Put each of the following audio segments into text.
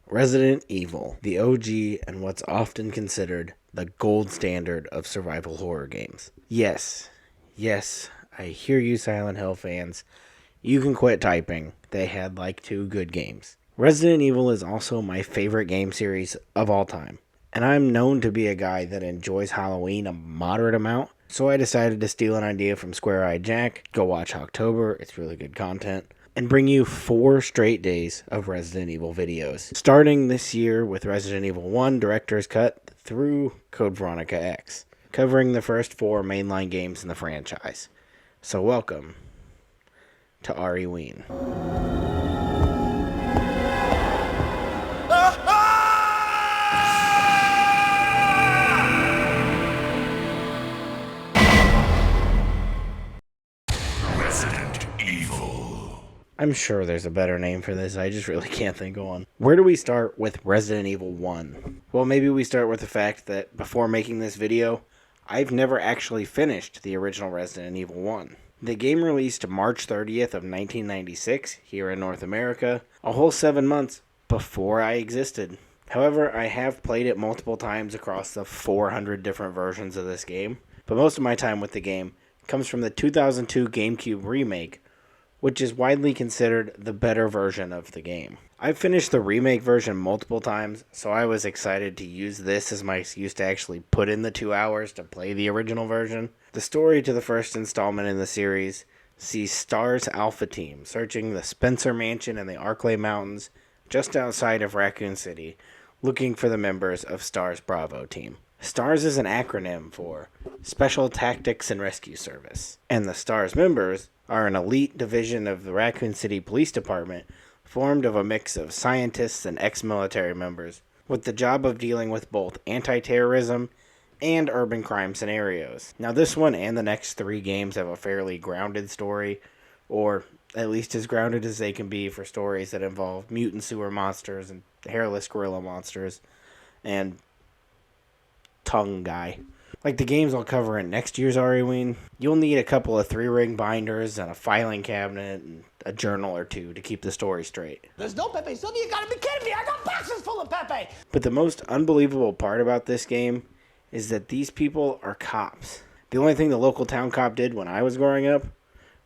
Resident Evil, the OG and what's often considered the gold standard of survival horror games. Yes, I hear you Silent Hill fans. You can quit typing. They had like 2 good games. Resident Evil is also my favorite game series of all time. And I'm known to be a guy that enjoys Halloween a moderate amount. So I decided to steal an idea from Square Eyed Jack, go watch October, it's really good content, and bring you 4 straight days of Resident Evil videos. Starting this year with Resident Evil 1 Director's Cut through Code Veronica X, covering the first 4 mainline games in the franchise. So welcome to Ari Ween. Resident Evil. I'm sure there's a better name for this, I just really can't think of one. Where do we start with Resident Evil 1? Well, maybe we start with the fact that before making this video, I've never actually finished the original Resident Evil 1. The game released March 30th of 1996 here in North America, a whole 7 months before I existed. However, I have played it multiple times across the 400 different versions of this game, but most of my time with the game comes from the 2002 GameCube remake, which is widely considered the better version of the game. I've finished the remake version multiple times, so I was excited to use this as my excuse to actually put in the 2 hours to play the original version. The story to the first installment in the series sees STAR's Alpha Team searching the Spencer Mansion in the Arklay Mountains just outside of Raccoon City, looking for the members of STAR's Bravo Team. STARS is an acronym for Special Tactics and Rescue Service, and the STARS members are an elite division of the Raccoon City Police Department formed of a mix of scientists and ex-military members with the job of dealing with both anti-terrorism and urban crime scenarios. Now this one and the next 3 games have a fairly grounded story, or at least as grounded as they can be for stories that involve mutant sewer monsters and hairless gorilla monsters and tongue guy. Like the games I'll cover in next year's Halloween, you'll need a couple of 3-ring binders and a filing cabinet and a journal or 2 to keep the story straight. There's no Pepe Silvia, you gotta be kidding me! I got boxes full of Pepe! But the most unbelievable part about this game is that these people are cops. The only thing the local town cop did when I was growing up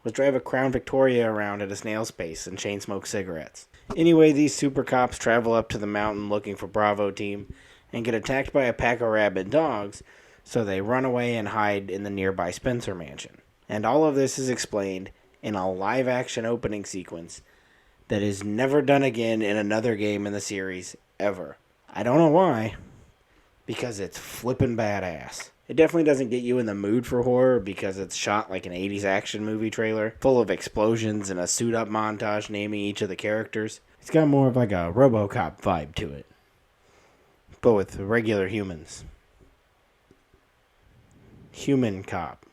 was drive a Crown Victoria around at a snail's pace and chain smoke cigarettes. Anyway, these super cops travel up to the mountain looking for Bravo Team and get attacked by a pack of rabid dogs, so they run away and hide in the nearby Spencer Mansion. And all of this is explained in a live-action opening sequence that is never done again in another game in the series, ever. I don't know why, because it's flippin' badass. It definitely doesn't get you in the mood for horror because it's shot like an 80s action movie trailer, full of explosions and a suit-up montage naming each of the characters. It's got more of like a RoboCop vibe to it, but with regular humans. Human cop.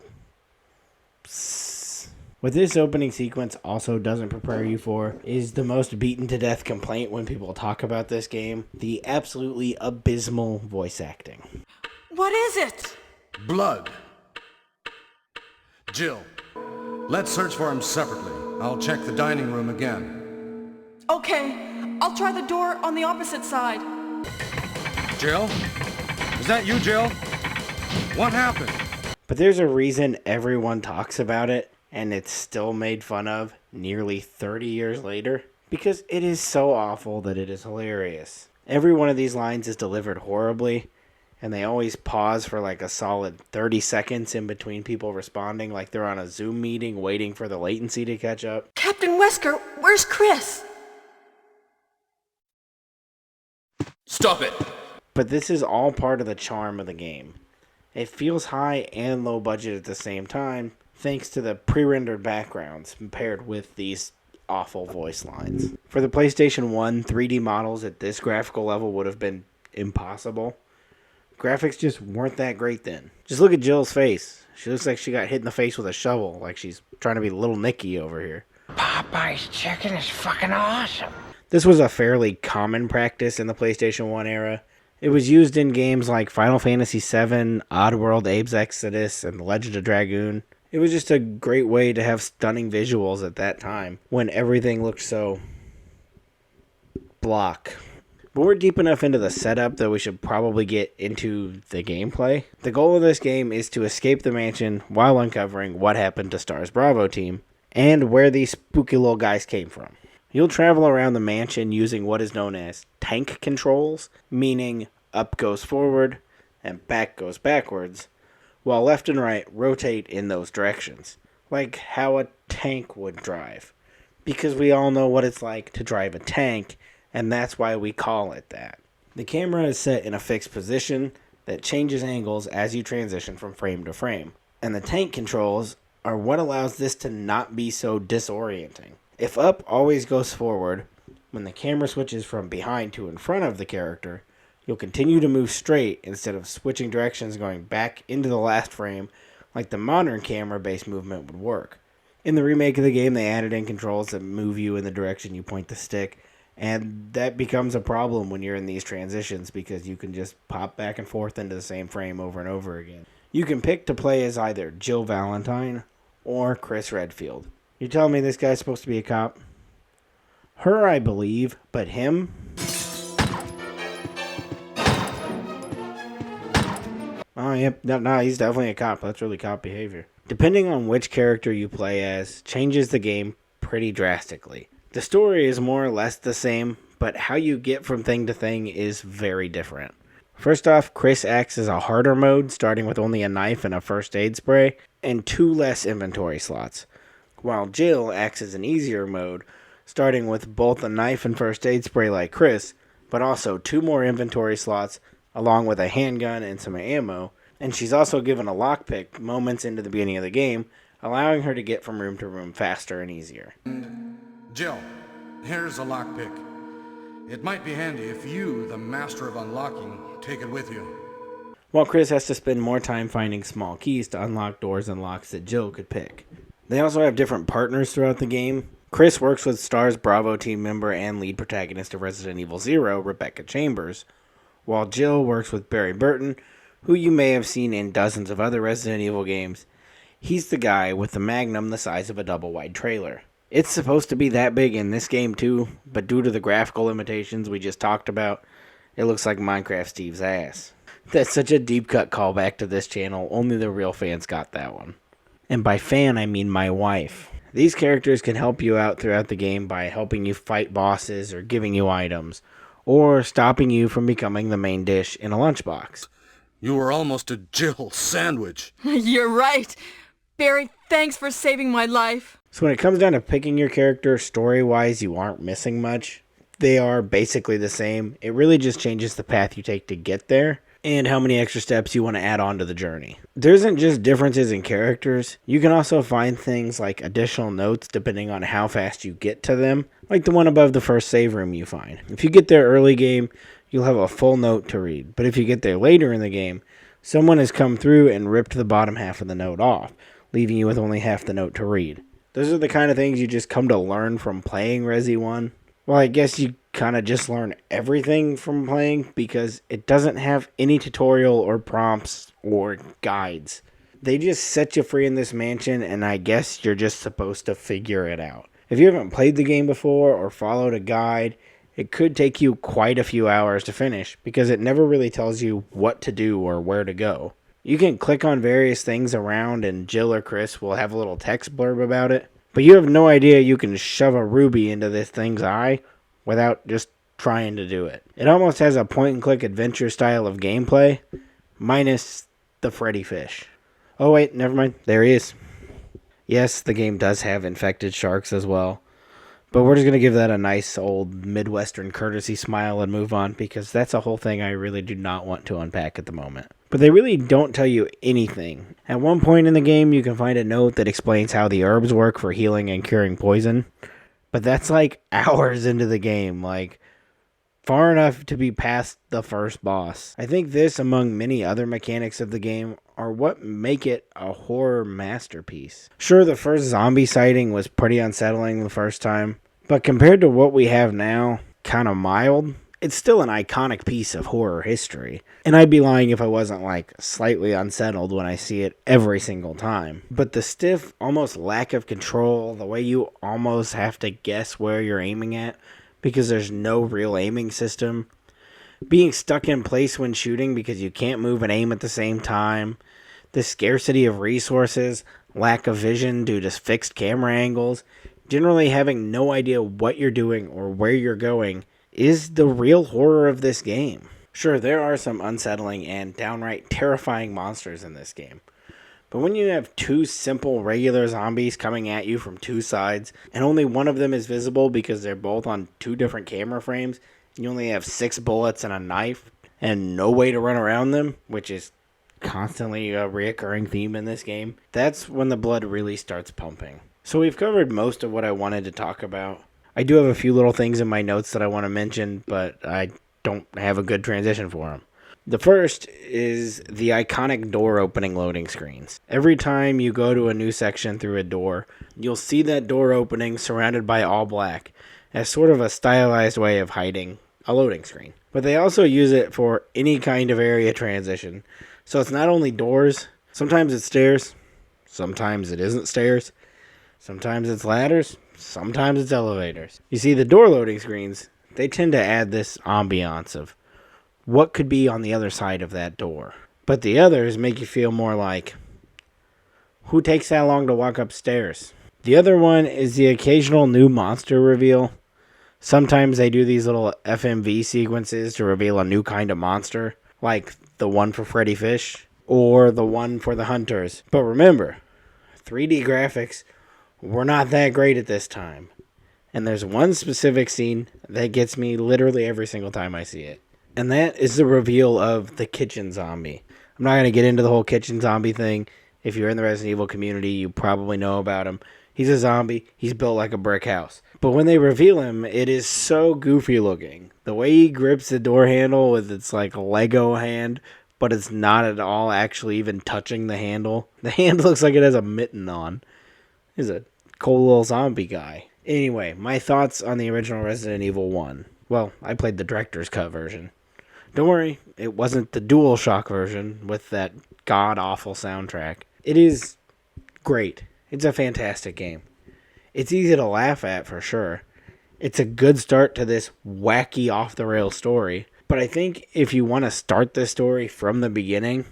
Psst. What this opening sequence also doesn't prepare you for is the most beaten to death complaint when people talk about this game: the absolutely abysmal voice acting. What is it? Blood. Jill, let's search for him separately. I'll check the dining room again. Okay, I'll try the door on the opposite side. Jill? Is that you, Jill? What happened? But there's a reason everyone talks about it, and it's still made fun of nearly 30 years later, because it is so awful that it is hilarious. Every one of these lines is delivered horribly, and they always pause for like a solid 30 seconds in between people responding, like they're on a Zoom meeting waiting for the latency to catch up. Captain Wesker, where's Chris? Stop it! But this is all part of the charm of the game. It feels high and low budget at the same time, thanks to the pre-rendered backgrounds paired with these awful voice lines. For the PlayStation 1, 3D models at this graphical level would have been impossible. Graphics just weren't that great then. Just look at Jill's face. She looks like she got hit in the face with a shovel, like she's trying to be Little Nicky over here. Popeye's chicken is fucking awesome. This was a fairly common practice in the PlayStation 1 era. It was used in games like Final Fantasy VII, Oddworld Abe's Exodus, and The Legend of Dragoon. It was just a great way to have stunning visuals at that time, when everything looked so block. But we're deep enough into the setup that we should probably get into the gameplay. The goal of this game is to escape the mansion while uncovering what happened to STAR's Bravo team and where these spooky little guys came from. You'll travel around the mansion using what is known as tank controls, meaning up goes forward and back goes backwards, while left and right rotate in those directions, like how a tank would drive. Because we all know what it's like to drive a tank, and that's why we call it that. The camera is set in a fixed position that changes angles as you transition from frame to frame, and the tank controls are what allows this to not be so disorienting. If up always goes forward, when the camera switches from behind to in front of the character, you'll continue to move straight instead of switching directions going back into the last frame like the modern camera-based movement would work. In the remake of the game, they added in controls that move you in the direction you point the stick, and that becomes a problem when you're in these transitions because you can just pop back and forth into the same frame over and over again. You can pick to play as either Jill Valentine or Chris Redfield. You telling me this guy's supposed to be a cop? Her, I believe, but him? Oh, yep. No, he's definitely a cop. That's really cop behavior. Depending on which character you play as, changes the game pretty drastically. The story is more or less the same, but how you get from thing to thing is very different. First off, Chris acts as a harder mode, starting with only a knife and a first aid spray, and 2 less inventory slots. While Jill acts as an easier mode, starting with both a knife and first aid spray like Chris, but also 2 more inventory slots, along with a handgun and some ammo, and she's also given a lockpick moments into the beginning of the game, allowing her to get from room to room faster and easier. Jill, here's a lockpick. It might be handy if you, the master of unlocking, take it with you. While Chris has to spend more time finding small keys to unlock doors and locks that Jill could pick. They also have different partners throughout the game. Chris works with STAR's Bravo team member and lead protagonist of Resident Evil 0, Rebecca Chambers, while Jill works with Barry Burton, who you may have seen in dozens of other Resident Evil games. He's the guy with the Magnum the size of a double-wide trailer. It's supposed to be that big in this game too, but due to the graphical limitations we just talked about, it looks like Minecraft Steve's ass. That's such a deep-cut callback to this channel, only the real fans got that one. And by fan, I mean my wife. These characters can help you out throughout the game by helping you fight bosses or giving you items, or stopping you from becoming the main dish in a lunchbox. You were almost a Jill sandwich. You're right. Barry, thanks for saving my life. So when it comes down to picking your character, story-wise, you aren't missing much. They are basically the same. It really just changes the path you take to get there, and how many extra steps you want to add on to the journey. There isn't just differences in characters. You can also find things like additional notes depending on how fast you get to them, like the one above the first save room you find. If you get there early game, you'll have a full note to read, but if you get there later in the game, someone has come through and ripped the bottom half of the note off, leaving you with only half the note to read. Those are the kind of things you just come to learn from playing Resi 1. Well, I guess you kind of just learn everything from playing because it doesn't have any tutorial or prompts or guides. They just set you free in this mansion, and I guess you're just supposed to figure it out. If you haven't played the game before or followed a guide, it could take you quite a few hours to finish because it never really tells you what to do or where to go. You can click on various things around and Jill or Chris will have a little text blurb about it, but you have no idea you can shove a ruby into this thing's eye without just trying to do it. It almost has a point-and-click adventure style of gameplay, minus the Freddy fish. Oh wait, never mind. There he is. Yes, the game does have infected sharks as well, but we're just going to give that a nice old Midwestern courtesy smile and move on because that's a whole thing I really do not want to unpack at the moment. But they really don't tell you anything. At one point in the game, you can find a note that explains how the herbs work for healing and curing poison. But that's like hours into the game, like far enough to be past the first boss. I think this, among many other mechanics of the game, are what make it a horror masterpiece. Sure, the first zombie sighting was pretty unsettling the first time, but compared to what we have now, kind of mild. It's still an iconic piece of horror history, and I'd be lying if I wasn't like slightly unsettled when I see it every single time. But the stiff, almost lack of control, the way you almost have to guess where you're aiming at because there's no real aiming system, being stuck in place when shooting because you can't move and aim at the same time, the scarcity of resources, lack of vision due to fixed camera angles, generally having no idea what you're doing or where you're going is the real horror of this game. Sure, there are some unsettling and downright terrifying monsters in this game. But when you have two simple regular zombies coming at you from two sides, and only one of them is visible because they're both on two different camera frames, and you only have 6 bullets and a knife, and no way to run around them, which is constantly a reoccurring theme in this game, that's when the blood really starts pumping. So we've covered most of what I wanted to talk about. I do have a few little things in my notes that I want to mention, but I don't have a good transition for them. The first is the iconic door opening loading screens. Every time you go to a new section through a door, you'll see that door opening surrounded by all black as sort of a stylized way of hiding a loading screen. But they also use it for any kind of area transition. So it's not only doors, sometimes it's stairs, sometimes it isn't stairs, sometimes it's ladders, sometimes it's elevators. You see, the door loading screens, they tend to add this ambiance of what could be on the other side of that door. But the others make you feel more like, who takes that long to walk upstairs? The other one is the occasional new monster reveal. Sometimes they do these little FMV sequences to reveal a new kind of monster, like the one for Freddy Fish, or the one for the Hunters. But remember, 3D graphics were not that great at this time. And there's one specific scene that gets me literally every single time I see it. And that is the reveal of the kitchen zombie. I'm not going to get into the whole kitchen zombie thing. If you're in the Resident Evil community, you probably know about him. He's a zombie. He's built like a brick house. But when they reveal him, it is so goofy looking. The way he grips the door handle with its like Lego hand, but it's not at all actually even touching the handle. The hand looks like it has a mitten on. He's a cool little zombie guy. Anyway, my thoughts on the original Resident Evil 1. Well, I played the director's cut version. Don't worry, it wasn't the DualShock version with that god-awful soundtrack. It is great. It's a fantastic game. It's easy to laugh at for sure. It's a good start to this wacky off-the-rails story. But I think if you want to start this story from the beginning,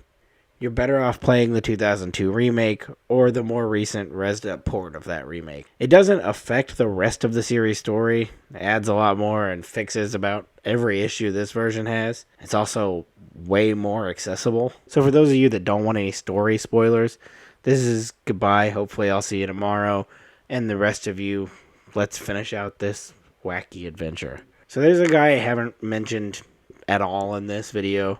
you're better off playing the 2002 remake or the more recent Resident port of that remake. It doesn't affect the rest of the series story, it adds a lot more and fixes about every issue this version has. It's also way more accessible. So for those of you that don't want any story spoilers, this is goodbye. Hopefully I'll see you tomorrow. And the rest of you, let's finish out this wacky adventure. So there's a guy I haven't mentioned at all in this video,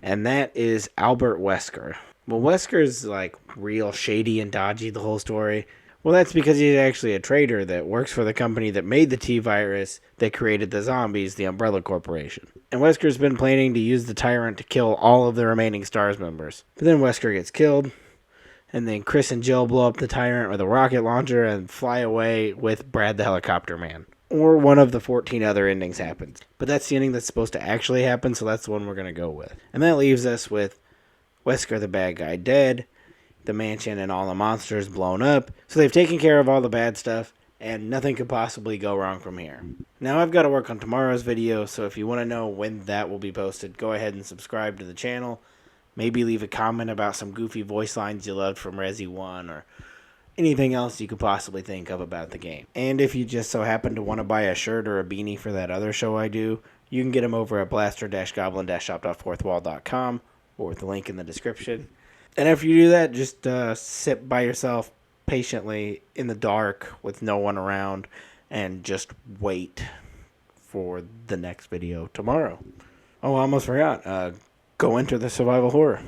and that is Albert Wesker. Well, Wesker's like real shady and dodgy the whole story. Well, that's because he's actually a traitor that works for the company that made the T-Virus that created the zombies, the Umbrella Corporation. And Wesker's been planning to use the Tyrant to kill all of the remaining STARS members. But then Wesker gets killed, and then Chris and Jill blow up the Tyrant with a rocket launcher and fly away with Brad the Helicopter Man. Or one of the 14 other endings happens. But that's the ending that's supposed to actually happen, so that's the one we're going to go with. And that leaves us with Wesker the bad guy dead, the mansion and all the monsters blown up. So they've taken care of all the bad stuff, and nothing could possibly go wrong from here. Now I've got to work on tomorrow's video, so if you want to know when that will be posted, go ahead and subscribe to the channel. Maybe leave a comment about some goofy voice lines you loved from Resi 1, or anything else you could possibly think of about the game. And if you just so happen to want to buy a shirt or a beanie for that other show I do, you can get them over at blaster-goblin-shop.fourthwall.com or with the link in the description. And if you do that, just sit by yourself patiently in the dark with no one around and just wait for the next video tomorrow. Oh, I almost forgot. Go enter the survival horror.